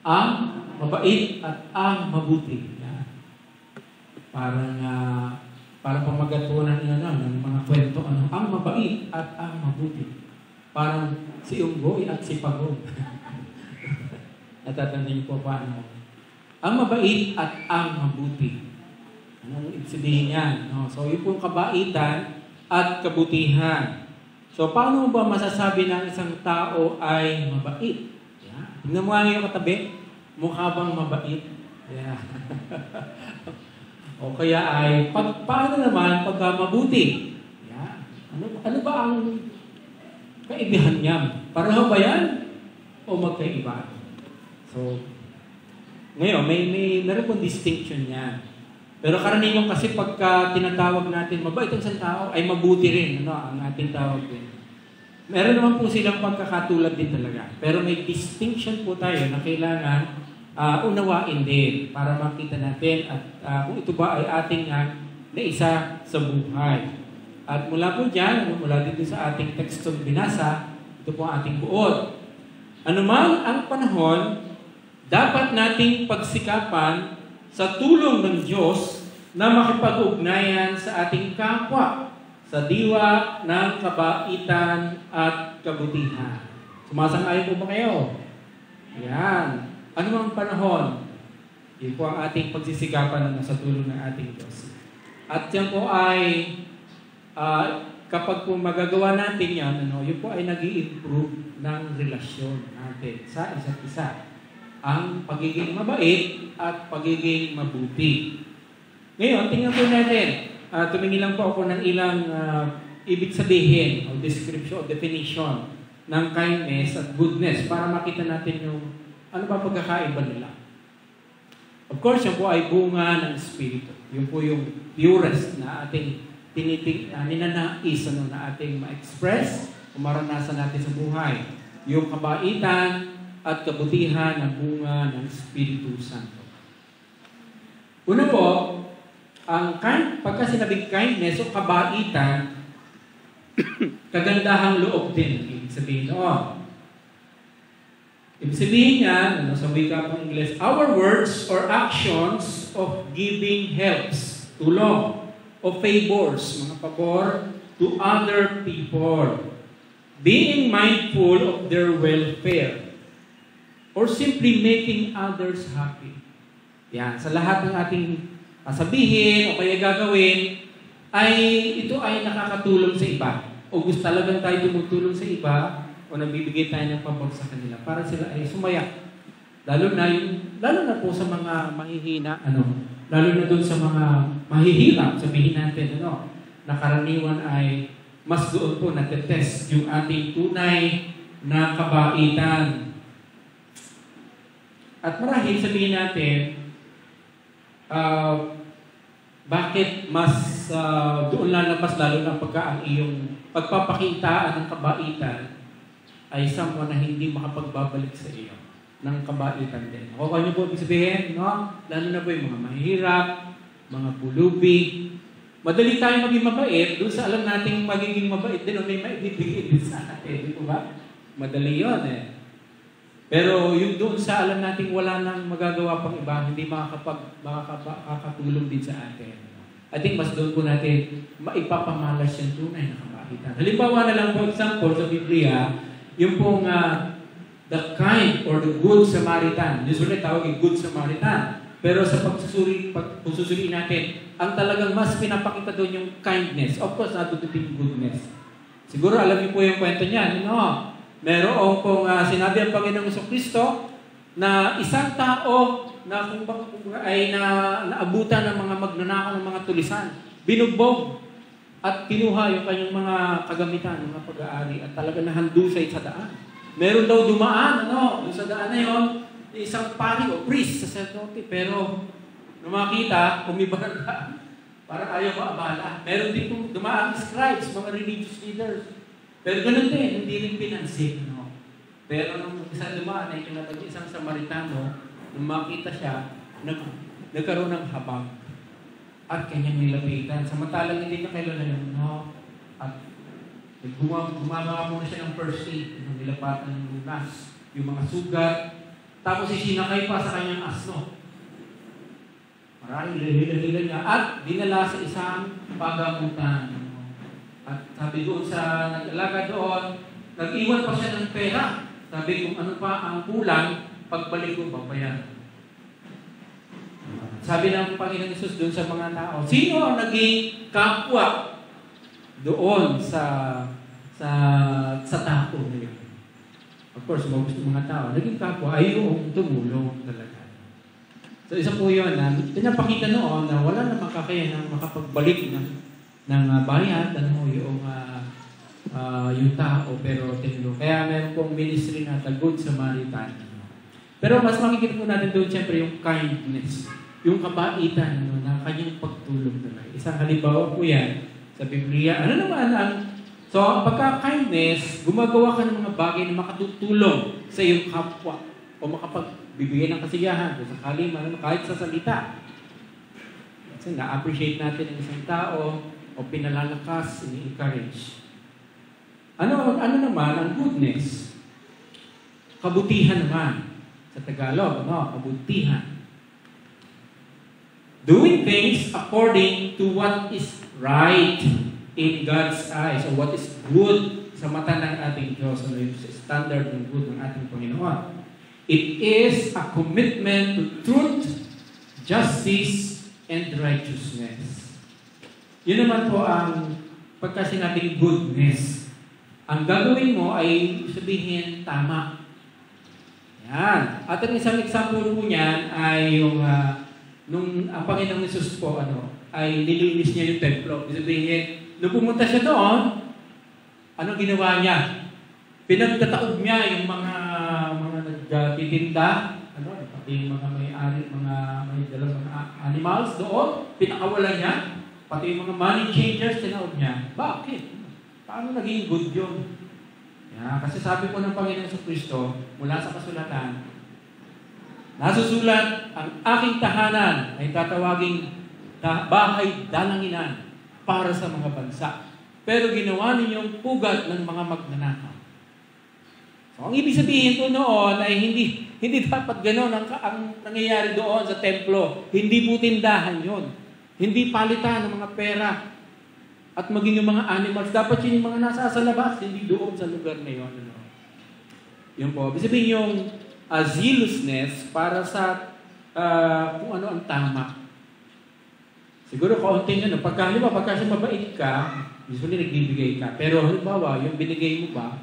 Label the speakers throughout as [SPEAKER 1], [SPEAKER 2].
[SPEAKER 1] ang mabait at ang mabuti. Yan. Parang pamagatunan nila ng mga kwento, ang mabait at ang mabuti. Parang si Unggoy at si Pagong. Natatandaan po paano. Ang mabait at ang mabuti. Anong ibig sabihin yan? No? So, yun pong kabaitan at kabutihan. So, paano ba masasabi ng isang tao ay mabait? Yeah. Tingnan mo nga yung katabi. Mukha bang mabait? Yeah. O kaya ay, paano naman pagka mabuti? Yeah. Ano ba ang kaibihan niya? Pareho ba yan? O magkaiba? So, ngayon, meron pong distinction yan. Pero karaniwan kasi pagka tinatawag natin, mabait ang isang tao, ay mabuti rin, ang ating tawag din. Meron naman po silang pagkakatulad din talaga. Pero may distinction po tayo na kailangan unawain din para makita natin at kung ito ba ay ating naisa sa buhay. At mula po dyan, mula dito sa ating tekstong binasa, ito po ang ating buod. Anuman ang panahon, dapat nating pagsikapan sa tulong ng Diyos na makipag-ugnayan sa ating kapwa sa diwa ng kabaitan at kabutihan. Sumasang-ayon po ba kayo? Yan. Ano ang panahon? Yun po ang ating pagsisikapan sa tulong ng ating Diyos. At yan po ay kapag po magagawa natin yan, yun po ay nag-i-improve ng relasyon natin sa isa't isa. Ang pagiging mabait at pagiging mabuti. Ngayon, tingnan po natin. Tumingin lang po ako ng ilang ibig sabihin o description o definition ng kindness at goodness para makita natin yung ano ba pagkakaiba nila. Of course, yan po ay bunga ng Espiritu. Yun po yung purest na ating ninanais na ating ma-express o maranasan natin sa buhay. Yung kabaitan at kabutihan ng bunga ng Espiritu Santo. Una po, pagka sinabing kindness o kabaitan, kagandahang loob din. Ibig sabihin noon. Ibig sabihin niyan, sa wika pang English, our words or actions of giving helps, tulong, o favors, mga pabor, to other people, being mindful of their welfare, or simply making others happy. Yan, sa lahat ng ating sabihin o kaya gagawin, ito ay nakakatulong sa iba. O gusto talagang tayo tumutulong sa iba, o nagbibigay tayo ng pabor sa kanila para sila ay sumaya. Lalo na po sa mga mahihina, lalo na doon sa mga mahihirap, sabihin natin, na karaniwan ay mas doon po natetest yung ating tunay na kabaitan. At marahil sabihin natin, bakit mas doon lalabas lalo na pagka ang iyong pagpapakitaan ng kabaitan ay someone na hindi makapagbabalik sa iyo ng kabaitan din. O kanya po ibig sabihin, lalo na po yung mga mahirap, mga pulubi. Madali tayo maging mabait, doon sa alam nating magiging mabait din o may maibibigay din sa atin. Di po ba? Madali yun Pero yung doon sa alam nating wala nang magagawa pang iba, hindi makakatulong din sa atin. I think mas doon po natin maipapamalas yung tunay na kabaitan. Halimbawa na lang po example sa Biblia, yung pong the kind or the good Samaritan. Usually tawag yung good Samaritan. Pero sa pagsusuri natin, ang talagang mas pinapakita doon yung kindness. Of course, natututin yung goodness. Siguro alam niyo po yung kwento niyan. Meron pong sinabi ang Panginoong Jesucristo na isang tao na ay naabutan ng mga magnanakaw ng mga tulisan. Binugbog at kinuha yung kanyang mga kagamitan, mga pag-aari at talaga nahandusay sa daan. Meron daw dumaan, doon sa daan na yun, isang pari o priest, sacerdote, pero nung makita, umiba na daan. Parang ayaw maabala. Meron din pong dumaan scribes, mga religious leaders. Pero ganun din, hindi rin pinansin. Pero nung isang dumaan ay kinatag isang Samaritano, nung makita siya, nagkaroon ng habag at kanyang nilapitan. Samantalang hindi na kailan yun, at gumagawa muna siya ng first aid, nilapatan ng lunas, yung mga sugat, Tapos isinakay pa sa kanyang asno. Maraming hila-hila niya at dinala sa isang pagamutan. At sabi doon sa nag-alaga doon, nag-iwan pa siya ng pera. Sabi kung ano pa ang kulang, pagbalik ko babayaran. Sabi ng Panginoon Hesus doon sa mga tao, sino ang naging kapwa doon sa tao na yun? Of course, gusto mga tao, naging kapwa ay yung tumulong talaga. So isa po yun, pinapakita noon na wala namang kakayahan makapagbalik ng bayan, yung tao, pero tinulong. Kaya meron pong ministry na The Good Samaritan. Pero mas makikita po natin doon, siyempre, yung kindness, yung kabaitan na kanyang pagtulong talaga. Isang halimbawa po yan sa Biblia. Ano naman so, pagka-kindness, gumagawa ka ng mga bagay na makatutulong sa iyong kapwa o makapagbibigay ng kasiyahan kung sakali man, kahit sa salita. Kasi na-appreciate natin ang isang tao o pinalalakas, ini-encourage. Ano naman ang goodness? Kabutihan naman. Sa Tagalog, kabutihan. Doing things according to what is right in God's eyes, or what is good sa mata ng ating Diyos, yung standard ng good ng ating Panginoon. It is a commitment to truth, justice, and righteousness. Yun naman po ang pagkasinabing goodness. Ang gagawin mo ay sabihin tama. Yan. At ang isang example po niyan ay yung nung ang Panginoong Hesus po ay nilinis niya yung templo. Sabihin, nung pumunta siya doon, ano ginawa niya? Pinagtataob niya yung mga nagtitinda, pati yung mga may-ari, may dalang mga animals doon, pinakawalan niya, pati yung mga money changers, tinaob niya. Bakit? Paano naging good yun? Kasi sabi po ng Panginoon sa Kristo, mula sa kasulatan, nasusulat, ang aking tahanan ay tatawaging bahay dalanginan para sa mga bansa. Pero ginawa ninyong pugad ng mga magnanakaw. So, ang ibig sabihin po noon ay hindi dapat gano'n ang nangyayari doon sa templo. Hindi po tindahan yun. Hindi palitan ng mga pera. At maging yung mga animals, dapat yun yung mga nasa sa labas, hindi doon sa lugar na yun. Yun po. Ibig sabihin yung zealousness para sa kung ano ang tama. Siguro kaunting pagka siya mabait ka, usually nagbibigay ka. Pero halimbawa, yung binigay mo ba,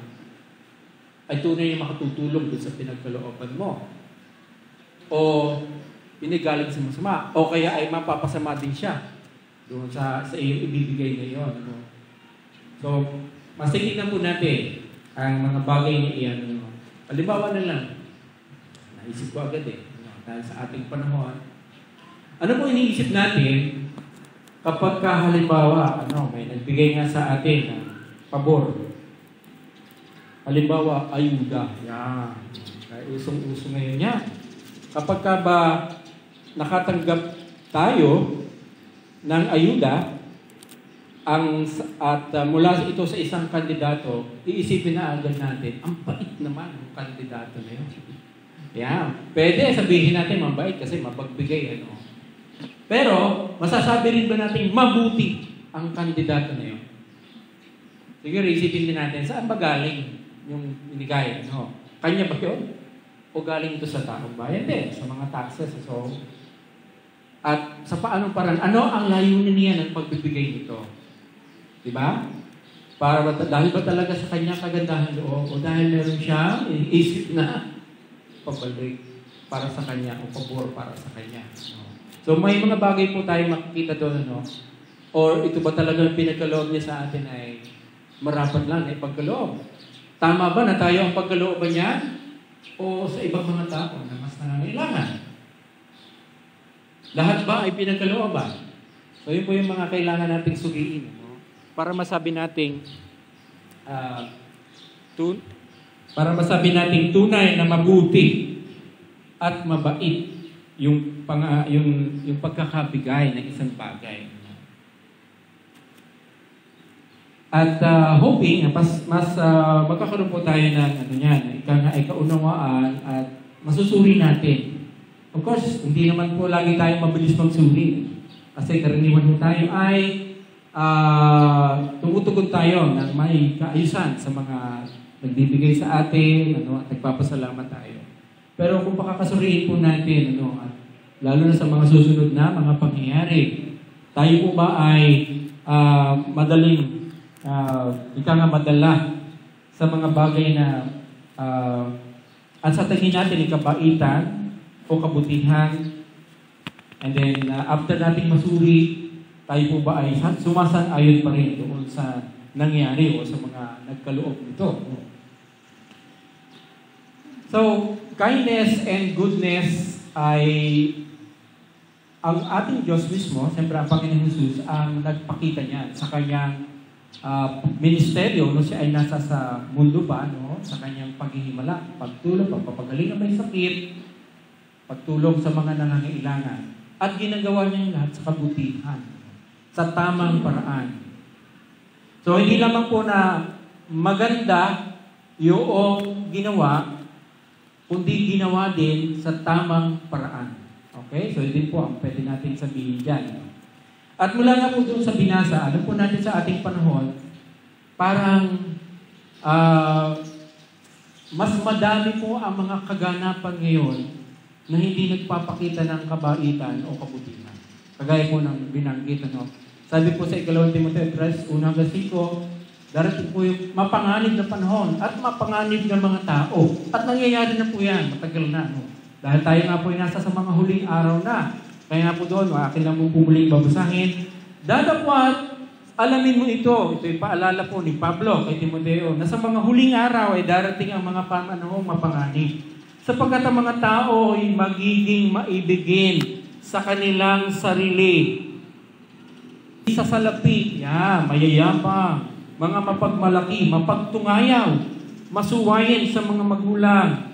[SPEAKER 1] ay tunay yung makatutulong dun sa pinagkalooban mo. O pinigaling sa masama. O kaya ay mapapasama din siya doon sa iyong ibibigay na iyon. So, mas tingnan po natin ang mga bagay na iyan. Halimbawa na lang, naisip ko agad dahil sa ating panahon. Ano po iniisip natin kapag halimbawa, may nagbigay nga sa atin ng pabor. Halimbawa, ayuda. Yan. Usong-uso ngayon yan. Kapag ba nakatanggap tayo ng ayuda, mula ito sa isang kandidato, iisipin na agad natin, ang bait naman ng kandidato na yun. Yan. Pwede sabihin natin mabait kasi mapagbigay. Pero, masasabi rin ba natin mabuti ang kandidato na yun? Siguro isipin din natin, saan ba galing yung binigay? Kanya ba yun? O galing ito sa taong bayan din, sa mga taxes. So, at sa paanong paraan, ano ang layunin niya ng pagbibigay nito? Diba? Dahil ba talaga sa kanya kagandahan loob? O dahil meron siya, isip na pabalik para sa kanya o pabor para sa kanya. So may mga bagay po tayo makikita doon, or ito ba talaga ang pinagkaloob niya sa atin ay marapat lang ay pagkaloob? Tama ba na tayo ang pagkalooban niya? O sa ibang mga tao na mas nangangailangan? Lahat ba ay pinagkalooban? So yun po yung mga kailangan nating suriin. Para masabi nating tunay na mabuti at mabait yung pagkakabigay ng isang bagay. At hoping mas magkakaroon po tayo ng kaunawaan at masusuri natin. Of course, hindi naman po lagi tayo mabilis magsuri. Kasi karaniwan po tayo ay tumutugon tayo ng may kaayusan sa mga nagbibigay sa atin, at nagpapasalamat tayo. Pero kung pakakasuriin po natin, at lalo na sa mga susunod na mga pangyayari, tayo po ba ay madaling, madala sa mga bagay na at sa tingin natin ay kabaitan o kabutihan, and then after nating masuri, tayo po ba ay sumasang-ayon pa rin doon sa nangyari o sa mga nagkaloob nito. So, kindness and goodness ay ang ating Diyos mismo, siyempre ang Panginoon Jesus, ang nagpakita niya sa kanyang ministeryo, siya ay nasa sa mundo ba, sa kanyang paghihimala, pagtulong, pagpapagaling ng may sakit, pagtulong sa mga nangangailangan. At ginagawa niya lahat sa kabutihan, sa tamang paraan. So, hindi lamang po na maganda yung ginawa, kundi ginawa din sa tamang paraan. Okay? So, yun po ang pwede natin sabihin dyan. At mula nga po doon sa binasa, alam po natin sa ating panahon, parang mas madami po ang mga kaganapan ngayon na hindi nagpapakita ng kabaitan o kabutihan. Kagaya po ng binanggit. Sabi po sa 2 Timoteo 3, 1-5, darating po yung mapanganib na panahon at mapanganib na mga tao. At nangyayari na po yan, matagal na. Dahil tayo nga po ay nasa sa mga huling araw na. Kaya nga po doon, akin lang po muling babasahin. Datapwat, alamin mo ito. Ito yung paalala po ni Pablo kay Timoteo, na sa mga huling araw ay darating ang mga panahong mapanganib. Sapagkat ang mga tao ay magiging maibigin sa kanilang sarili. Sa salapi, mayayapang, mga mapagmalaki, mapagtungayaw, masuwayin sa mga magulang,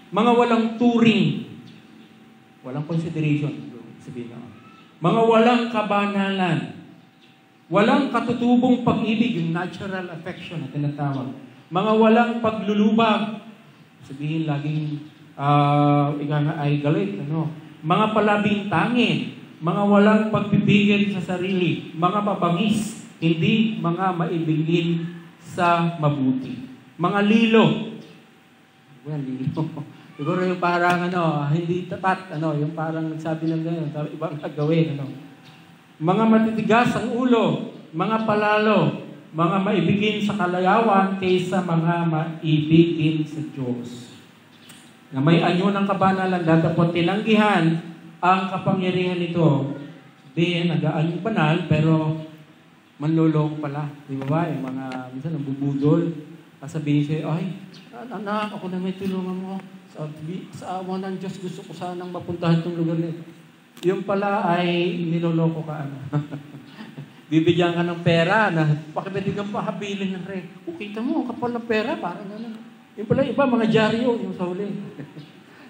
[SPEAKER 1] mga walang turing, walang consideration, sabihin na. Mga walang kabanalan, walang katutubong pag-ibig, yung natural affection na tinatawag. Mga walang paglulubag, sabihin laging ay galit, mga palabing tangin, mga walang pagbibigay sa sarili, mga mabangis, hindi mga maibigin sa mabuti. Mga lilo. Well, lilo. Siguro yung parang hindi tapat, yung parang nagsabi lang ganyan, ibang gagawin, Mga matitigas ang ulo, mga palalo, mga maibigin sa kalayawan kaysa mga maibigin sa Diyos. Na may anyo ng kabanalan, datapot tinanggihan ang kapangyarihan nito. Di, nag-aanyo banal, pero manlolong pala. Di ba? Yung mga, minsan, nabubudol. Sabihin siya, ay, anak, ako na may tulungan mo. Sa awa ng Diyos, gusto ko sanang mapuntahan itong lugar nito. Yung pala ay niloloko ka. Bibigyan ka ng pera na pakipwede kang pahabilin ng rey. Kita mo, kapal ng pera, parang yung pala iba, mga dyaryo, yung sa huli.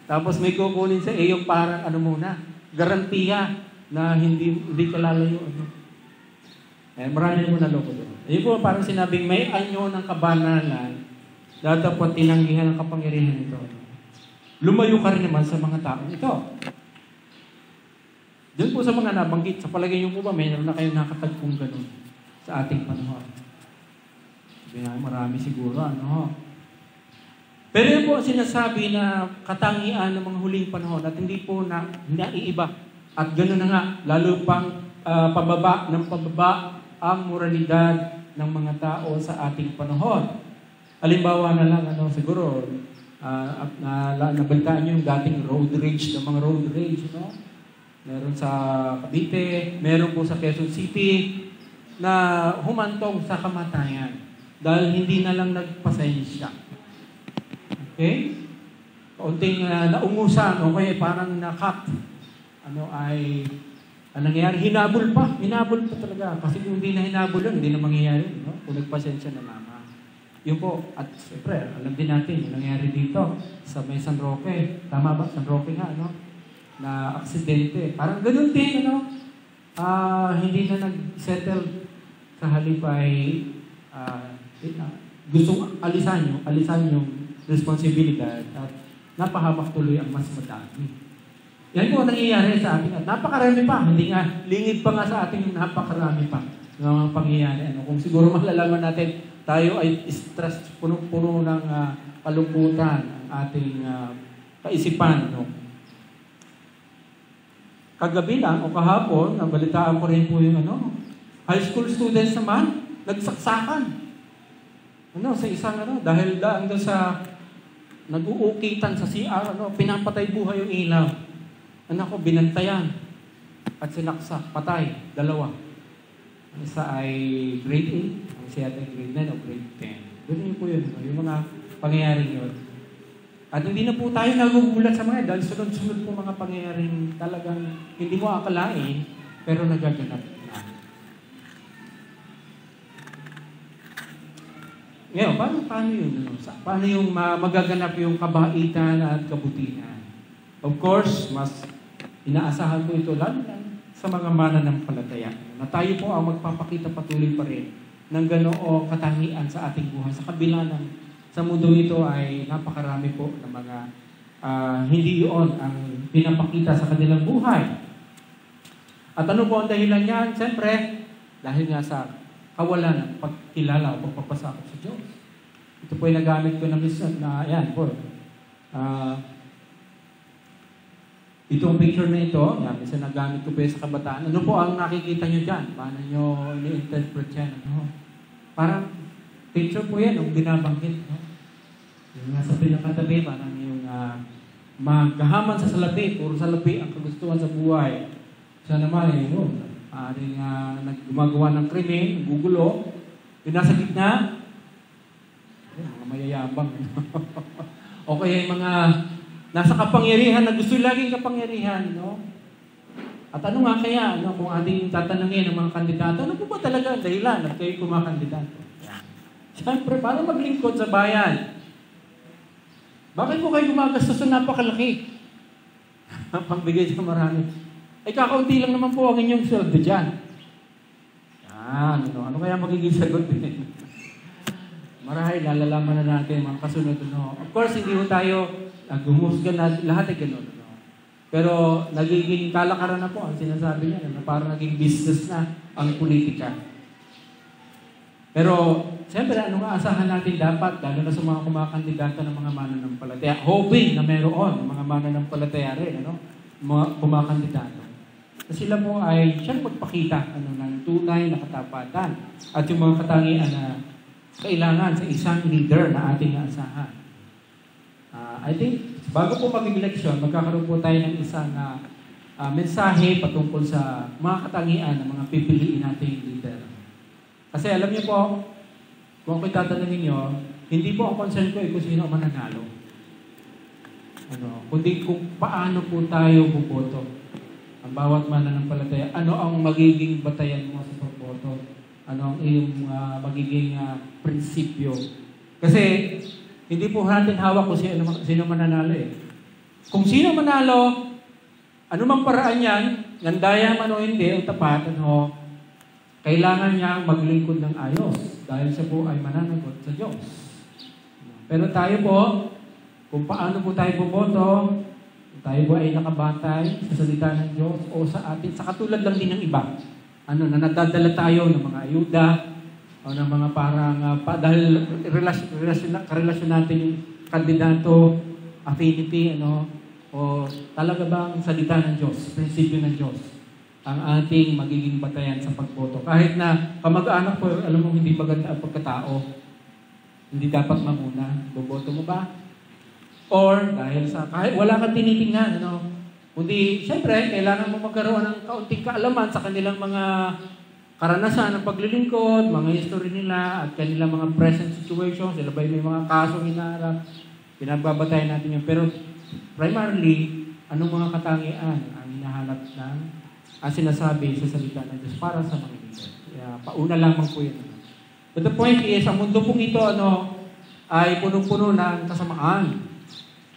[SPEAKER 1] Tapos may kukunin sa yung parang muna, garantiya na hindi ka lalayo. Marami mo naloko doon. Ayun po, parang sinabing may anyo ng kabanalan, datapot tinanggihan ng kapangyarihan nito. Lumayo ka rin naman sa mga tao ito. Doon po sa mga nabanggit, sa palagay niyo po ba, mayroon na kayo nakatagpong ganun sa ating panahon? Sabi na, marami siguro, Pero yun po ang sinasabi na katangian ng mga huling panahon at hindi po na naiiba. At gano'n na nga, lalo pang pababa ang moralidad ng mga tao sa ating panahon. Halimbawa na lang, siguro, nabalitaan niyo yung dating road rage, ng mga road rage, Meron sa Cavite, meron po sa Quezon City, na humantong sa kamatayan dahil hindi na lang nagpasensya. Okay? Kaunting naungusan, okay, parang nakat. Ang nangyayari? Hinabol pa talaga. Kasi kung hindi na hinabol yun, hindi na mangyayari. Kung nagpasensya na lamang. Yun po. At siyempre, alam din natin yung nangyayari dito sa may San Roque. Tama ba? San Roque nga, na aksidente. Parang ganun din, hindi na nag-settle sa halip ay gustong alisan yung responsibilidad at napahamak tuloy ang mas madami. Yan po ang nangyayari sa atin. At napakarami pa. Hindi nga, lingid pa nga sa atin yung napakarami pa ng mga pangyayari. Kung siguro malalaman natin, tayo ay stress, puno-puno ng kalungkutan ang ating kaisipan. Kagabi lang o kahapon, nabalitaan ko rin po yung high school students naman, nagsaksakan. Sa isang dahil lang doon sa nag-uukitan sa CR, pinapatay buhay yung ilaw. Binantayan at sinaksak, patay, 2. Ang isa ay grade 8, ang isa ay grade 9 o grade 10. Doon po yun, yung mga pangyayari yun. At hindi na po tayo nagugulat sa mga dahil sunod-sunod po mga pangyayaring talagang hindi mo akalain, pero nagaganap na. Ngayon, paano yun? Paano yung magaganap yung kabaitan at kabutihan? Of course, mas inaasahan ko ito lalo sa mga mananampalataya na tayo po ang magpapakita patuloy pa rin ng ganoong katangian sa ating buhay. Sa kabila ng sa mundo ito ay napakarami po ng mga hindi yun ang pinapakita sa kanilang buhay. At ano po ang dahilan niyan? Siyempre, dahil nga sa kawalan ng pagkilala o pagpapasakop sa Diyos. Ito po ay nagamit ko na minsan na, yan po, itong picture na ito, minsan nagamit ko po sa kabataan. Ano po ang nakikita nyo dyan? Paano nyo ini-interpret yan? Parang picture po yan, yung binabanggit. Yung nasa pinakatabi, parang yung magkahaman sa salapi, puro salapi ang kagustuhan sa buhay. Siya naman yung aring gumagawa ng krimen, gugulo, yung nasa gitna, mga mayayabang. O kaya yung mga nasa kapangyarihan na gusto laging kapangyarihan, At ano nga kaya, kung ating tatanungin ng mga kandidato, ano po ba talaga ang dahilan at kayo kumakandidato? Siyempre, para maglingkod sa bayan. Bakit po kayo gumagastos na napakalaki? Pagbigay sa marami. Kakaunti lang naman po ang inyong sweldo dyan. Ano kaya magiging sagot din? Marahil, lalalaman na natin mga kasunod. Of course, hindi po tayo gumusga na lahat ay ganun. Pero nagiging kalakaran na po ang sinasabi niya na parang naging business na ang politika. Pero, siyempre, ano nga asahan natin dapat, lalo na sa mga kumakandidato ng mga mananampalataya, hoping na meron ng mga mananampalataya rin, mga kumakandidato. Kasi sila po ay siyang magpakita ng tunay na katapatan at yung mga katangian na kailangan sa isang leader na ating asahan. I think, bago po mag-election, magkakaroon po tayo ng isang mensahe patungkol sa mga katangian ng mga pipiliin nating leader. Kasi alam niyo po, kung ako'y tatanungin niyo, hindi po ang concern ko kung sino ang mananalo. Kundi kung paano po tayo buboto. Ang bawat mananampalataya, ano ang magiging batayan mo sa pagboto? Ano ang iyong magiging prinsipyo? Kasi, hindi po natin hawak kung sino mananalo Kung sino manalo, anumang paraan yan, gandaya man o hindi, o tapat, kailangan niyang maglingkod ng ayos dahil siya po ay mananagot sa Diyos. Pero tayo po, kung paano po tayo boboto, tayo po ay nakabatay sa salita ng Diyos o sa atin, sa katulad lang din ng iba. Na nadadala tayo ng mga ayuda, o ng mga parang, dahil karelasyon natin yung kandidato, affinity, o talaga bang salita ng Diyos, prinsipyo ng Diyos, ang ating magiging batayan sa pagboto. Kahit na kamag-anak po, alam mo, hindi maganda ang pagkatao, hindi dapat manguna, boboto mo ba? Or, dahil kahit wala kang tinitingnan, kundi, syempre, kailangan mo magkaroon ng kaunting kaalaman sa kanilang mga karanasan ng paglilingkod, mga history nila, at kanilang mga present situations, sila ba may mga kasong hinaharap, pinagbabatayan natin yun. Pero primarily, anong mga katangian ang hinahanap ng ang sinasabi sa salita ng Diyos para sa mga leader. Kaya pauna lamang po yun. But the point is, ang mundo pong ito ay punong-puno ng kasamaan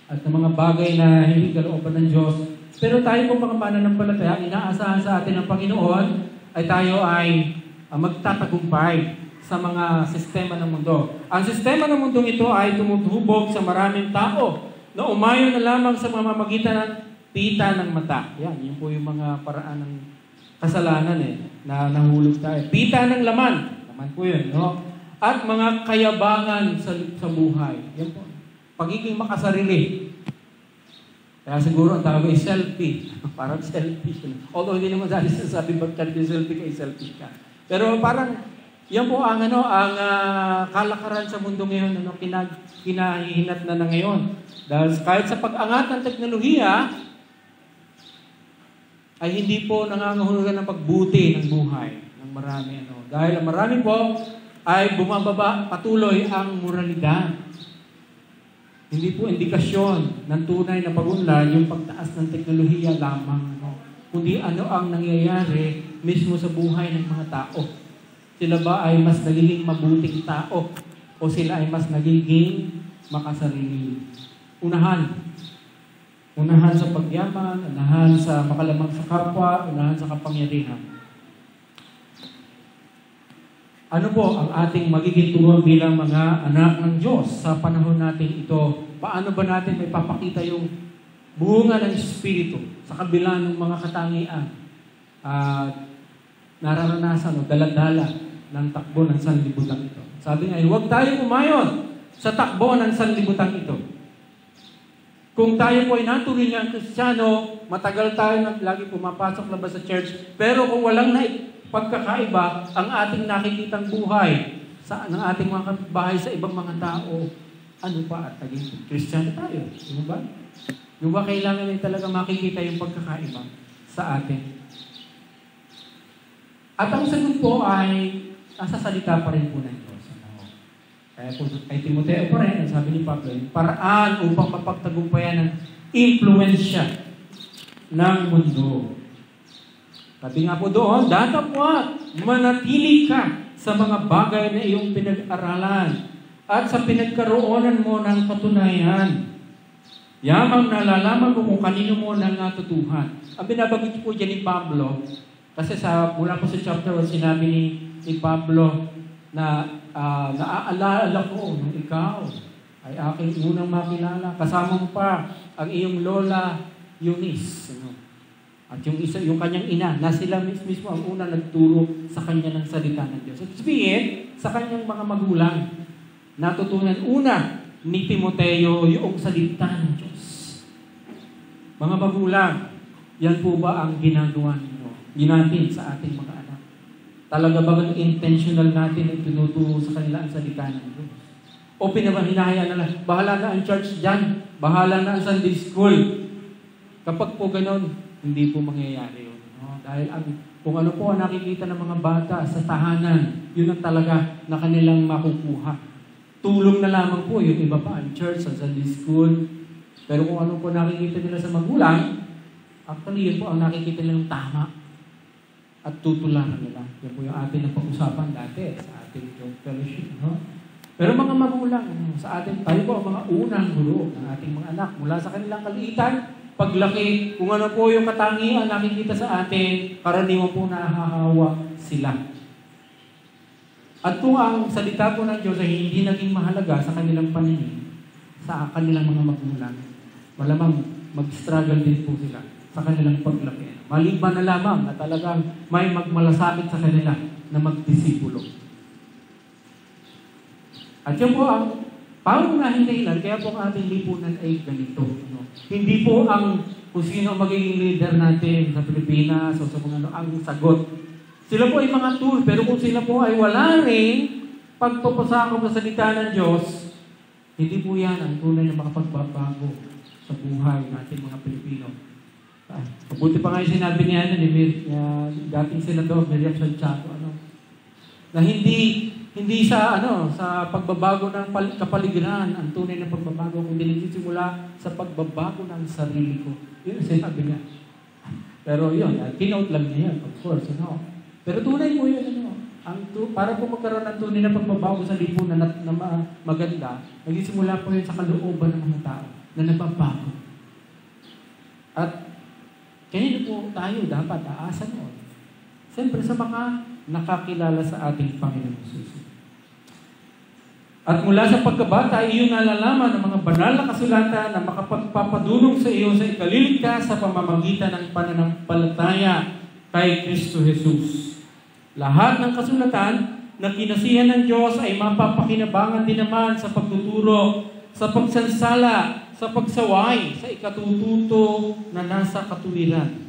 [SPEAKER 1] at ng mga bagay na hindi kalooban ng Diyos. Pero tayo po mga mananampalataya, inaasahan sa atin ng Panginoon, ay tayo ay magtatagumpay sa mga sistema ng mundo. Ang sistema ng mundo ito ay tumutubog sa maraming tao na umayon na lamang sa mamamagitan ng pita ng mata. Yan, yun po yung mga paraan ng kasalanan na nahulog tayo. Pita ng laman. Laman po yun, no? At mga kayabangan sa buhay. Yan po. Pagiging makasarili. Kaya siguro ang tawag ay selfie. Parang selfie. Although hindi naman sabi ba't ka selfie ka, selfie ka. Pero parang, yan po ang kalakaran sa mundo ngayon, kinahihinat na ngayon. Dahil kahit sa pag-angat ng teknolohiya, ay hindi po nangangahulugan ng pagbuti ng buhay ng marami. Dahil ang marami po ay bumababa patuloy ang moralidad. Hindi po indikasyon ng tunay na pag-unlad yung pagtaas ng teknolohiya lamang. Kundi ano ang nangyayari mismo sa buhay ng mga tao. Sila ba ay mas nagiging mabuting tao o sila ay mas nagiging makasarili? Unahan sa pagyaman, unahan sa makalamang sa kapwa, unahan sa kapangyarihan. Ano po ang ating magiging turuan bilang mga anak ng Diyos sa panahon natin ito? Paano ba natin may papakita yung bunga ng Espiritu sa kabila ng mga katangian nararanasan o daladala ng takbo ng sanlibutan ito? Sabi nga, huwag tayong umayon sa takbo ng sanlibutan ito. Kung tayo po ay natuloy ng Kristiyano, matagal tayo na lagi pumapasok labas sa church, pero kung walang pagkakaiba ang ating nakikitang buhay ng ating mga kapitbahay sa ibang mga tao, ano pa at naging Kristiyano tayo? Di ba? Di ba kailangan ay talaga makikita yung pagkakaiba sa atin? At ang sagot po ay nasa salita pa rin po ng Diyos. Kaya po kay Timoteo pa rin, sabi ni Pablo, paraan upang mapagtagumpayan ng impluensya ng mundo. Sabi nga po doon, datapwat, manatili ka sa mga bagay na iyong pinag-aralan at sa pinagkaroonan mo ng katunayan. Yamang nalalaman mo kung kanino mo nang natutuhan. Ang binabagit po dyan ni Pablo, kasi mula po sa chapter 1, sinabi ni Pablo na naaalala ko nung ikaw ay aking unang makilala. Kasama mo pa ang iyong lola Eunice. At yung kanyang ina, na sila mismo ang una nagturo sa kanya ng salita ng Diyos. At sabihin, sa kanyang mga magulang, natutunan una ni Timoteo yung salita ng Diyos. Mga magulang, yan po ba ang ginagawa natin sa ating mga anak? Talaga ba intentional natin ang tinuturo sa kanila ang salita ng Diyos? O pinabahinahaya na lang, bahala na ang church dyan, bahala na ang Sunday school. Kapag po ganon, hindi po mangyayari yun. No? Dahil kung ano po ang nakikita ng mga bata sa tahanan, yun ang talaga na kanilang makukuha. Tulong na lamang po, yung iba pa, ang church, ang Sunday school. Pero kung ano po nakikita nila sa magulang, actually yun po ang nakikita nilang tama. At tutularan nila. Yan po yung atin na pag-usapan dati sa ating fellowship. No? Pero mga magulang, sa atin, tayo po ang mga unang guro ng ating mga anak. Mula sa kanilang kaliitan, paglaki, kung ano po yung katangian nakikita sa atin, karaniwan po nahahawa sila. At kung ang salita po ng Diyos ay hindi naging mahalaga sa kanilang paningin, sa kanilang mga magulang, malamang mag-struggle din po sila sa kanilang paglaki. Maliban na lamang na talagang may magmalasakit sa kanila na magdisipulo. At yun po ang pangunahing dahilan, kaya po ang ating lipunan ay ganito. No? Hindi po ang kung sino magiging leader natin sa Pilipinas o sa mga ang sagot. Sila po ay mga tool, pero kung sila po ay wala rin pagpapasakop sa salita ng Diyos, hindi po yan ang tunay na makapagbabago sa buhay natin mga Pilipino. Mabuti pa nga yung sinabi niya ni dating senador Miriam Santiago, na hindi sa pagbabago ng kapaligiran ang tunay na pagbabago, kundi nagsisimula sa pagbabago ng sarili ko. Yun ang sinabi niya. Pero yun, kinote lang niya yan, of course. Pero tunay po yun, para po magkaroon ng tunay na pagbabago sa lipunan na maganda, nagsisimula po yun sa kalooban ng mga tao na nababago. At kaya po tayo dapat aasan mo. Siyempre sa mga nakakilala sa ating Panginoon Jesus. At mula sa pagkabata, iyong nalalaman ng mga banal na kasulatan na makapagpapadulong sa iyo sa ikaliligtas sa pamamagitan ng pananampalataya kay Kristo Jesus. Lahat ng kasulatan na kinasihan ng Diyos ay mapapakinabangan din naman sa pagtuturo, sa pagsansala, sa pagsaway, sa ikatututo na nasa katuwiran.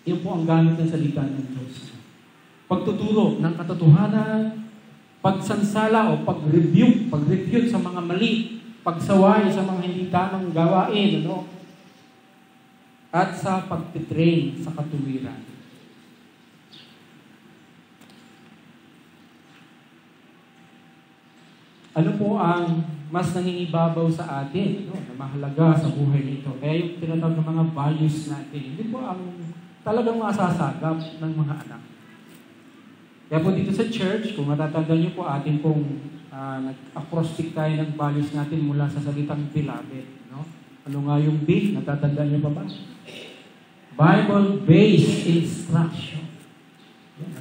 [SPEAKER 1] Yan po ang gamit ng salita ng Diyos. Pagtuturo ng katotohanan, pagsansala o pag-review sa mga mali, pagsaway sa mga hindi tamang gawain, at sa pagtitrain sa katuwiran. Ano po ang mas nangingibabaw sa atin, na mahalaga sa buhay nito? Kaya yung tinatawag ng mga values natin, hindi po ang talagang masasagap ng mga anak. Kaya po dito sa church, kung matatandaan niyo po atin pong nag-acrostic tayo ng values natin mula sa salitang beloved. Ano nga yung B? Natatandaan niyo pa ba? Bible-based instruction.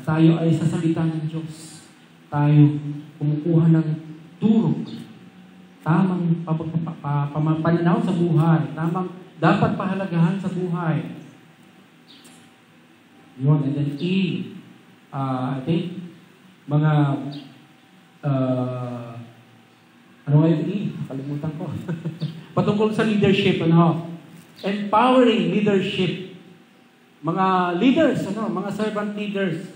[SPEAKER 1] Tayo ay sa salita ng Diyos. Tayo kumukuha ng turo. Tamang pananaw sa buhay. Tamang dapat pahalagahan sa buhay. Yun. And then E, I think, mga, ano nga yung E? Nakalimutan ko. Patungkol sa leadership, empowering leadership. Mga leaders, mga servant leaders,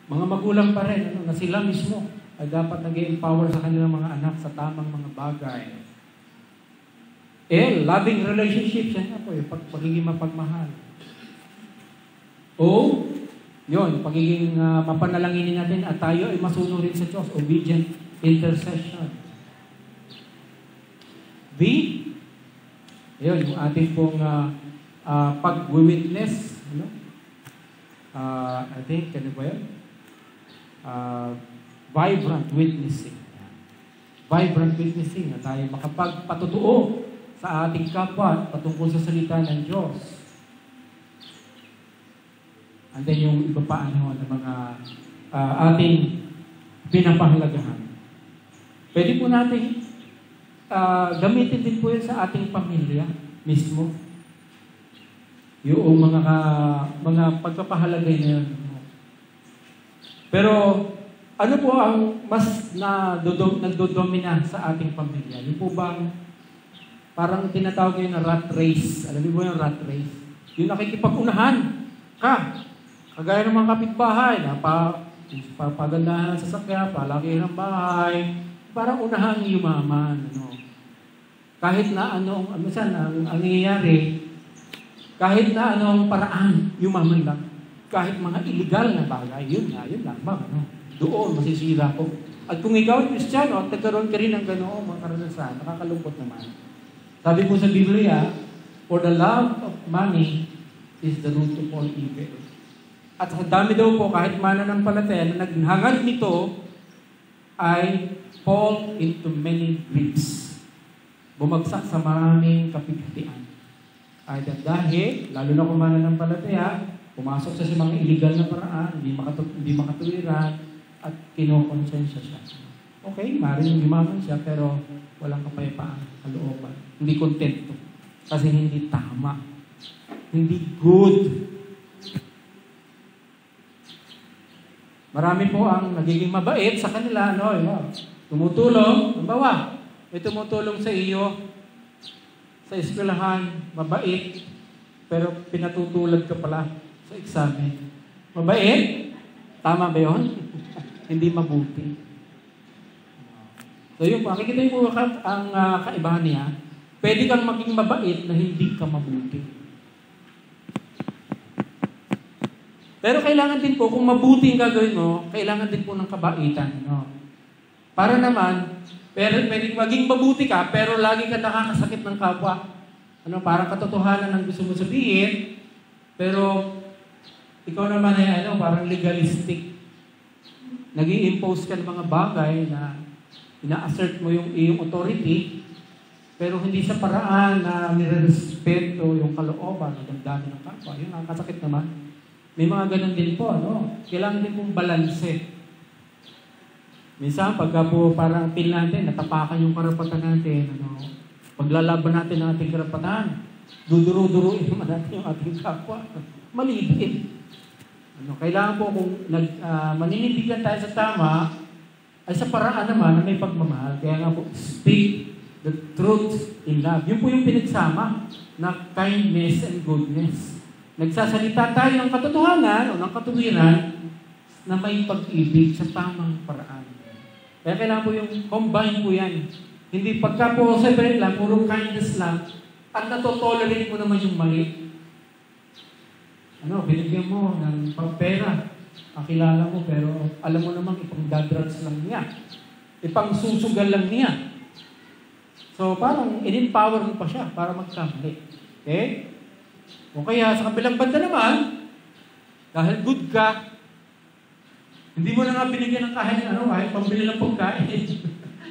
[SPEAKER 1] mga magulang pa rin, na sila mismo ay dapat nag-empower sa kanilang mga anak sa tamang mga bagay. Loving relationships, yan po, yung pagiging mapagmahal. Yun, pagiging mapanalanginin natin at tayo ay masunurin sa Diyos. Obedient intercession. B, yun, yung ating pong pag-witness. I think, ano ba yun? Vibrant witnessing. Vibrant witnessing na tayo makapagpatutuo sa ating kapwa patungkol sa salita ng Diyos. And then yung iba pa ng mga ating pinapahalagahan. Pwede po natin gamitin din po yun sa ating pamilya mismo. Yung mga pagpapahalagay na yun. Pero ano po ang mas nagdodomina sa ating pamilya? Yung po bang parang tinatawag yun na rat race. Alam niyo po yung rat race? Yung nakikipag-unahan ka. Kagaya ng mga kapitbahay na pagandahan ng sasakyan, palaki ng bahay, parang unahan yumaman. Kahit na anong nangyayari, kahit na anong paraan, yumaman lang. Kahit mga illegal na bagay, yun lang. Doon, masisira ko. At kung ikaw ay Kristiyano at nagkaroon ka rin ng ganoong mga karanasan, nakakalungkot naman. Sabi po sa Biblia, for the love of money is the root of all evil. At sa dami daw po, kahit mananampalataya na naghangad nito, ay fall into many griefs. Bumagsak sa maraming kapigatian. Ay dahil, lalo na kung mananampalataya, pumasok sa mga illegal na paraan, hindi makatuwiran, at kinokonsensya siya. Okay, maaaring yumaman siya, pero walang kapayapaan, kalooban. Hindi kontento. Kasi hindi tama. Hindi good. Marami po ang nagiging mabait sa kanila, tumutulong, halimbawa, may tumutulong sa iyo, sa eskwelahan, mabait, pero pinatutulad ka pala sa examen. Mabait? Tama ba yun? Hindi mabuti. So yun po, makikita niyo po ang kaibahan niya. Pwede kang maging mabait na hindi ka mabuti. Pero kailangan din po, kung mabuti ang gagawin mo, kailangan din po ng kabaitan. Para naman, pwede maging mabuti ka, pero lagi ka nakakasakit ng kapwa. Parang katotohanan ang gusto mo sabihin, pero ikaw naman ay parang legalistic. Nag-i-impose ka ng mga bagay na ina-assert mo yung iyong authority, pero hindi sa paraan na nire-respeto yung kalooban o damdamin ng kapwa. Yun, nakakasakit naman. May mga ganun din po, Kailangan din pong balanse. Minsan, pagka po parang appeal natin, natapakan yung karapatan natin, paglalaban natin ang ating karapatan, duduro-duruin naman natin yung ating kapwa. Mali din. Kailangan po kung maninindigan tayo sa tama, ay sa paraan naman na may pagmamahal. Kaya nga po, speak the truth in love. Yun po yung pinagsama na kindness and goodness. Nagsasalita tayo ng katotohanan o ng katuwiran na may pag-ibig sa tamang paraan. Kaya kailangan po yung combine po yan. Hindi pagka po separate lang, puro kindness lang, at natotolerate mo naman yung mali. Binigyan mo ng pera, kakilala mo, pero alam mo namang ipang-dadrugs lang niya. Ipang-susugal lang niya. So, parang in-empower mo pa siya para magkamali. Okay? O kaya, sa kabilang banda naman, dahil good ka, hindi mo na nga binigyan ng kahit pambili ng pagkain.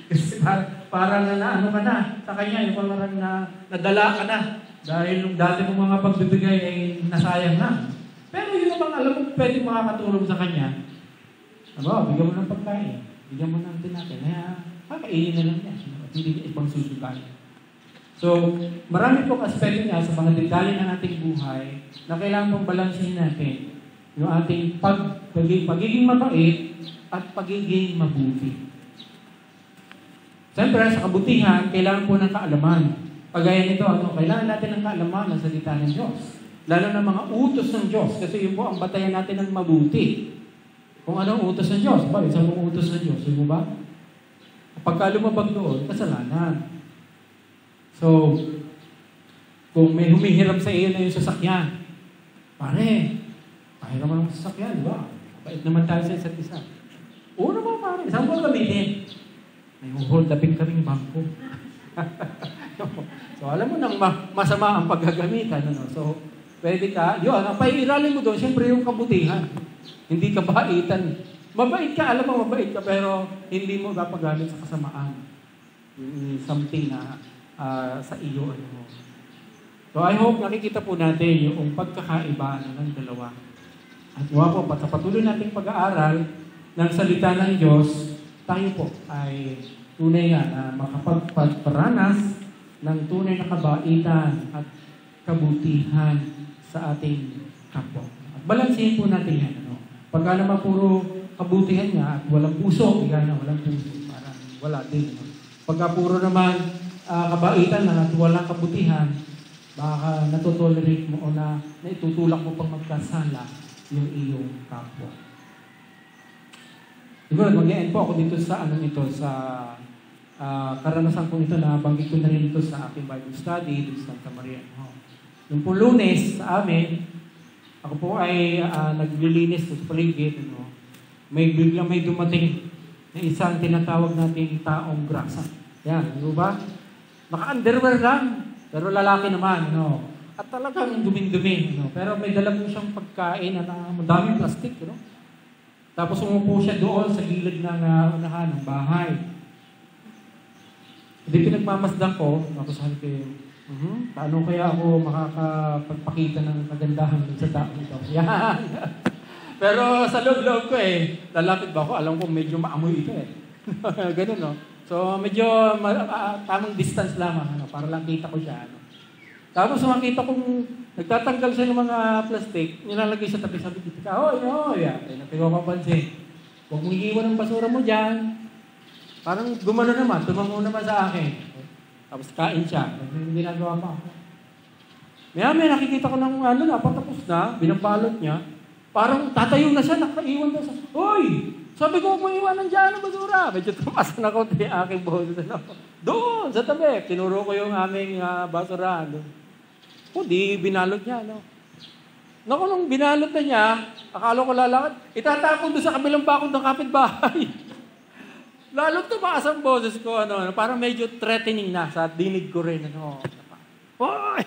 [SPEAKER 1] Kasi parang ka na, sa kanya, yung parang nadala ka na. Dahil nung dati mo mga pagbibigay ay nasayang na. Pero yun naman alam mo pwede makakatulong sa kanya. Bigyan mo ng pagkain. Bigyan mo ng natin. Kaya, kakainin na lang niya. Hindi niya ibang susukan. So, marami pong aspeto niya sa mga detalye ng ating buhay na kailangan pong balansin natin yung ating pagiging mabait at pagiging mabuti. Siyempre, sa kabutihan, kailangan po ng kaalaman. Pagaya nito, kailangan natin ng kaalaman ng salita ng Diyos. Lalo na mga utos ng Diyos. Kasi yun po ang batayan natin ng mabuti. Kung anong utos ng Diyos. Isang mong utos ng Diyos. Yun mo ba? Pagka lumabag doon, kasalanan. So, kung may humihiram sa iyo na yung sasakyan, pahiram mo ng sasakyan, di ba? Bait naman tayo sa isa't isa. Oo naman, pare. Saan mo gamitin? May hold upin kaming bangko. So, alam mo nang masama ang paggagamitan. So, pwede ka, ang pairalin mo doon, siyempre yung kabutihan. Hindi ka baitan. Mabait ka, alam mo mabait ka, pero hindi mo gapagamit sa kasamaan. Something na sa iyo. So, I hope nakikita po natin yung pagkakaiba ng dalawa. At po, sa patuloy nating pag-aaral ng salita ng Diyos, tayo po ay tunay na makapagparanas ng tunay na kabaitan at kabutihan sa ating kapwa. At balansin po natin yan. Pagka naman puro kabutihan niya at walang puso, walang puso, parang wala din. Pagka puro naman kabaitan na at walang kabutihan, baka natotolerate mo o na itutulak mo pang magkasala yung iyong kapwa. Siguro, mag-e-end po ako dito sa sa karanasan ko ito na banggit ko na rin ito sa aking Bible study dito sa Santa Maria. Yung po Lunes sa amin, ako po ay naglilinis sa paligid. May dumating na isang tinatawag nating taong grasa. Yan, di ba? Naka-underwear lang, pero lalaki naman. At talagang duming-dumi. Pero may dala po siyang pagkain na madaming plastic. Tapos umupo siya doon sa gilid ng unahan ng bahay. Hindi pinagmamasdan ko, tapos sabi ko, paano kaya ako makakapagpakita ng kagandahan sa tao ito? Yan! Pero sa loob-loob ko lalapit ba ako? Alam ko medyo maamoy ito Ganun, So medyo tamang distance lamang, para lang kita ko siya. Tapos makita kong nagtatanggal siya ng mga plastic, nilalagay sa tabi, sabi dito ka, napipapansin. Huwag mong iiwan ang basura mo dyan. Parang gumano naman, tumango naman sa akin. Tapos kain siya. Ginagawa pa ako. May nakikita ko ng patapos na, binabalot niya. Parang tatayo na siya, nakaiwan na siya. Hoy! Sabi ko, huwag mong iwanan dyan ang basura. Medyo tumasan ako ng aking boses. Doon, sa tabi. Tinuro ko yung aming basura. Di binalot niya. Naku, nung binalot na niya, akala ko lalakad, itatapon doon sa kabilang bakod ng kapitbahay. Lalong tumaas ang boses ko, parang medyo threatening na sa dinig ko rin. Hoy!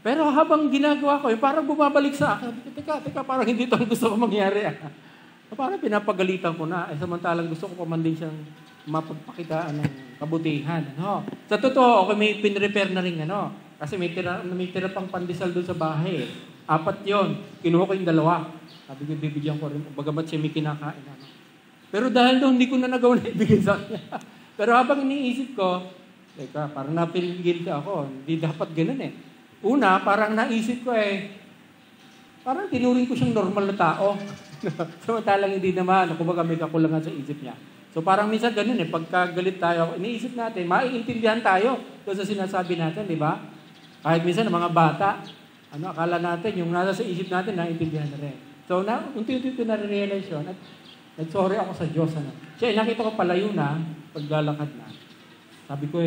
[SPEAKER 1] Pero habang ginagawa ko, parang bumabalik sa akin. Teka, parang hindi ito ang gusto ko mangyari. Parang pinapagalitan ko na. Samantalang gusto ko pa man din siyang mapagpakitaan ng kabutihan. Sa totoo, ako may pinrepair na rin. Kasi may tira pang pandesal doon sa bahay. 4 yon. Kinuha ko yung 2. Sabi ko, bibigyan ko rin. Bagamat siya may kinakain. Pero dahil doon, hindi ko na nagawa na ibigay sa kanya. Pero habang iniisip ko, teka, parang napil guilty ako. Hindi dapat ganun eh. Una, parang naisip ko parang tinuring ko siyang normal na tao. Samantalang hindi naman, kumbaga may kakulangan sa isip niya. So parang minsan ganun pagka galit tayo, iniisip natin, maiintindihan tayo doon sa sinasabi natin, di ba? Kahit minsan ng mga bata, akala natin, yung nasa sa isip natin, naiintindihan na rin. So unti-unti ko na-realize yun, at nag-sorry ako sa Diyos. Siya, nakita ko palayo na, paglalakad na. Sabi ko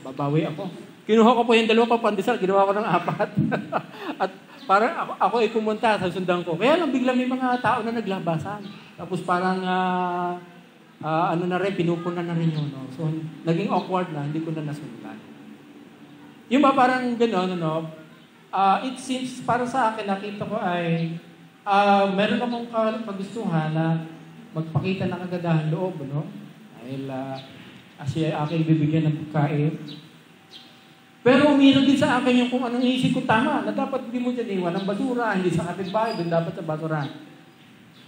[SPEAKER 1] babawi ako. Kinuha ko po yung 2 pandesal, ginawa ko ng 4. At parang ako pumunta, sundan ko. Kaya lang biglang may mga tao na naglabasan. Tapos parang, na rin, pinupunan na rin yun. No? So, naging awkward na, hindi ko na nasundan. Yung ba parang gano'n, it seems, para sa akin, nakita ko meron akong kagustuhan na magpakita ng kagandahan loob, Dahil, siya aking bibigyan ng pagkain. Pero uminog din sa akin yung kung anong isip ko tama, na dapat hindi mo dyan iwan ng basura, hindi sa kapitbahay, doon dapat sa basura.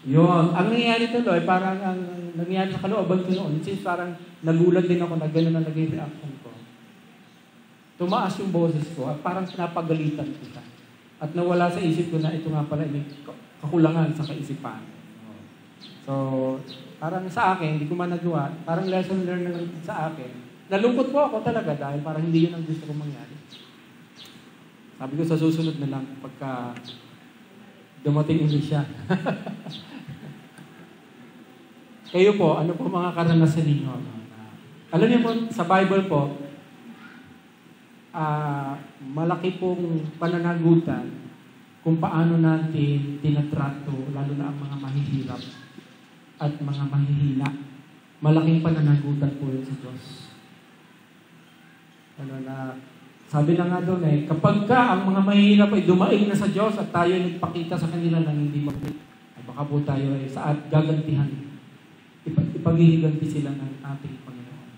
[SPEAKER 1] Yun. Ang nangyayari tuloy, parang ang nangyayari sa kalooban ko noon, since parang nagulat din ako na gano'n ang naging reaction ko. Tumaas yung boses ko at parang pinapagalitan ko siya. At nawala sa isip ko na ito nga pala may kakulangan sa kaisipan. So, parang sa akin, hindi ko man nagawa, parang lesson learned na lang sa akin. Nalungkot po ako talaga dahil parang hindi yun ang gusto kong mangyari. Sabi ko sa susunod na lang pagka dumating ulit siya. Kayo po, ano po mga karanasan ninyo? Alam niyo po, sa Bible po, malaki pong pananagutan kung paano natin tinatrato, lalo na ang mga mahihirap at mga mahihina. Malaking pananagutan po yun sa Diyos. Sabi na nga doon kapag ka ang mga mahihirap ay dumaing na sa Diyos at tayo nagpakita sa kanila ng hindi mabait, ay baka po tayo sa at gagantihan. Ipaghihiganti sila ng ating Panginoon.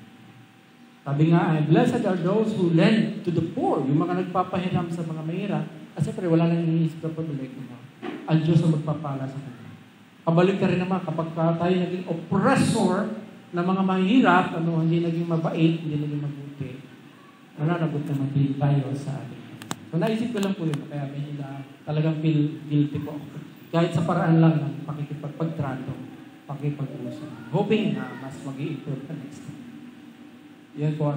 [SPEAKER 1] Sabi nga blessed are those who lend to the poor, yung mga nagpapahiram sa mga mahirap. Kasi siyempre wala nang iniisip na pag-ulit. Ang Diyos ang magpapala sa kanila. Pabalik ka rin naman kapag tayo naging oppressor ng mga mahirap, hindi naging mabait, hindi naging mabuti. Mananagot naman din tayo sa ating. So naisip ko lang po yun, kaya medyo talagang feel guilty po ako. Kahit sa paraan lang ng pakikipagtrato, pakipag-uso. Hoping na mas mag-i-improve ka next time. Yan po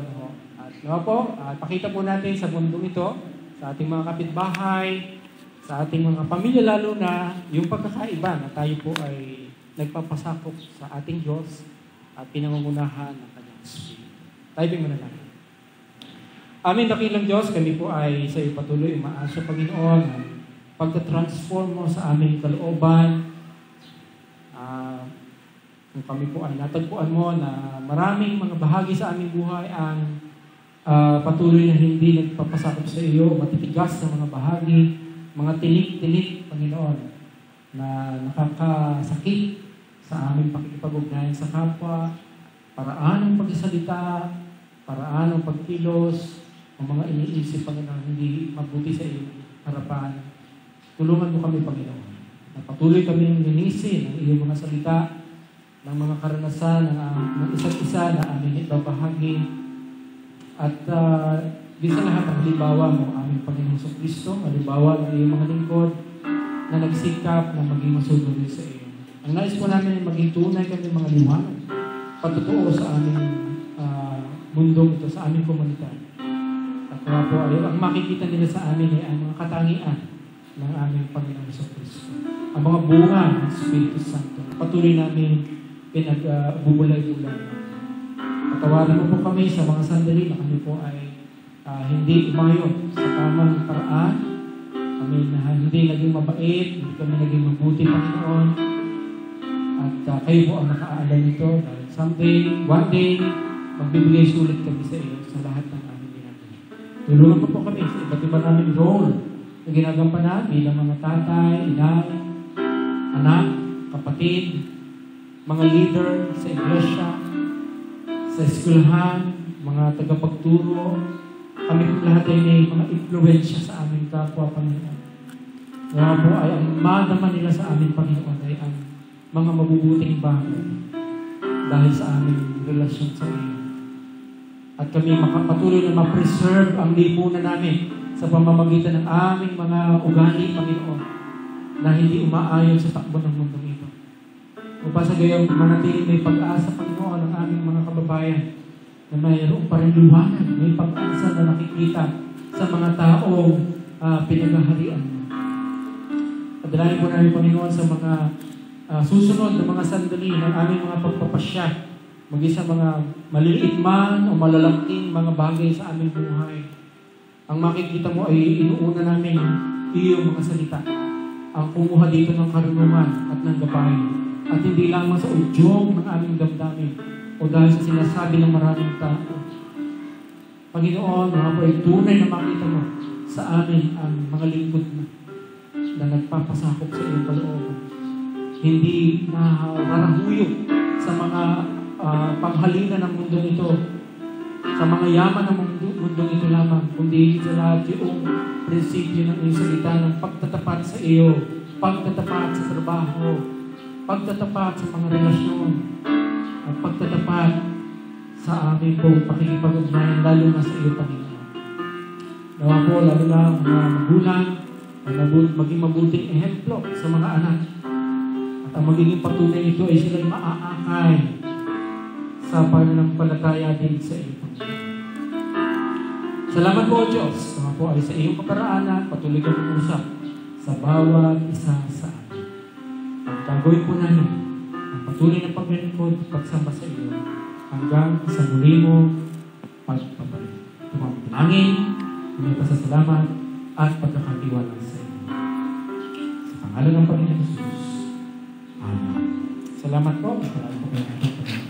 [SPEAKER 1] At pakita po natin sa mundong ito, sa ating mga kapitbahay, sa ating mga pamilya lalo na, yung pagkakaiba na tayo po ay nagpapasakop sa ating Diyos at pinangungunahan ng Kanyang Espiritu. Tayo mo na lang. Amin, dakilang Diyos, kami po ay sa iyo patuloy umaasa, Panginoon, ang pagka-transform mo sa aming kalooban. Kung kami po ay natagpuan mo na maraming mga bahagi sa aming buhay ang patuloy na hindi nagpapasakop sa iyo, matitigas na mga bahagi, mga tinik-tinik, Panginoon, na nakakasakit sa aming pakikipag-ugnayan sa kapwa, paraan ng pagsasalita, paraan ng pagkilos, ang mga iniisip, Panginoon, hindi mabuti sa iyong harapan. Tulungan mo kami, Panginoon, na patuloy kami linisin ng iyong mga salita, ng mga karanasan ng isa't isa na aming ibabahagi. At di sa lahat ang halimbawa mo, aming Panginoon sa Kristo, halimbawa ng iyong mga lingkod na nagsikap na maging masunurin sa iyo. Ang nais po namin ay maging tunay kami mga liwanag, patutuo sa aming mundong ito, sa aming komunidad. At kaya po ay ang makikita nila sa amin ay ang mga katangian ng aming Panginoon sa Kristo. Ang mga bunga ng Espiritu Santo. Patuloy namin pinagbubulay-bulay. Patawarin mo po kami sa mga sandali na kami po ay hindi umayon sa tamang paraan. Kami na hindi naging mabait, hindi kami naging mabuti, Panginoon. At kayo po ang nakaalam nito dahil someday, one day, magbibigay sulit kami sa iyo sa lahat ng aming ginagawa. Tulungan mo po kami sa iba't iba namin role na ginagampanan bilang mga tatay, inay, anak, kapatid, mga leader sa iglesia, sa eskwelahan, mga tagapagturo. Kami po lahat ay may mga influensya sa aming kapwa, Panginoon. Kaya po ay ang madama nila sa aming Panginoon ay ang mga mabubuting bagay dahil sa aming relasyon sa iyo. At kami makapatuloy na ma-preserve ang lipunan namin sa pamamagitan ng aming mga ugali, Panginoon, na hindi umaayon sa takbo ng mundong ito. Upang sa gayong manatiling may pag-asa, Panginoon, ang aming mga kababayan na mayroon pa rin liwanag, may pag-asa na nakikita sa mga taong pinaghaharian mo. Padalangin po namin, Panginoon, sa mga susunod na mga sandali ng aming mga pagpapasya, maging sa mga maliliit man o malalaking mga bagay sa aming buhay. Ang makikita mo ay inuuna namin iyong mga salita. Ang kumuha dito ng karunungan at ng gabay. At hindi lamang sa udyong ng aming damdamin o dahil sa sinasabi ng maraming tao. Panginoon, mga po ay tunay na makita mo sa amin ang mga lingkod mo na nagpapasakop sa iyong kalooban. Hindi na narahuyog sa mga panghalina ng mundo nito, sa mga yaman ng mundo ito lamang, kundi sa lahat yung prinsipyo ng iyong salita ng pagtatapat sa iyo, pagtatapat sa trabaho, pagtatapat sa mga relasyon, at pagtatapat sa aming pong pakikipag-ugnayan, lalo na sa iyo, Panginoon. Nawa po, lalo na ang mga magulang, maging mabuting ehemplo sa mga anak. At ang magiging patunay nito ay sila'y maaakay sa pananampalataya din sa iyo. Salamat po, Diyos. Mga po ay sa iyong kaparaanan, patuloy ka mag-usap sa bawat isa sa atin. Ang gagawin po namin, ang patuloy na paglilingkod, pagsamba sa iyo, hanggang sa muli mo pagpapalik. Tumamangin, may pasasalamat at pagkakatiwala sa iyo. Sa pangalan ng Panginoon Jesus. Amen. Salamat po. Salamat po kayo.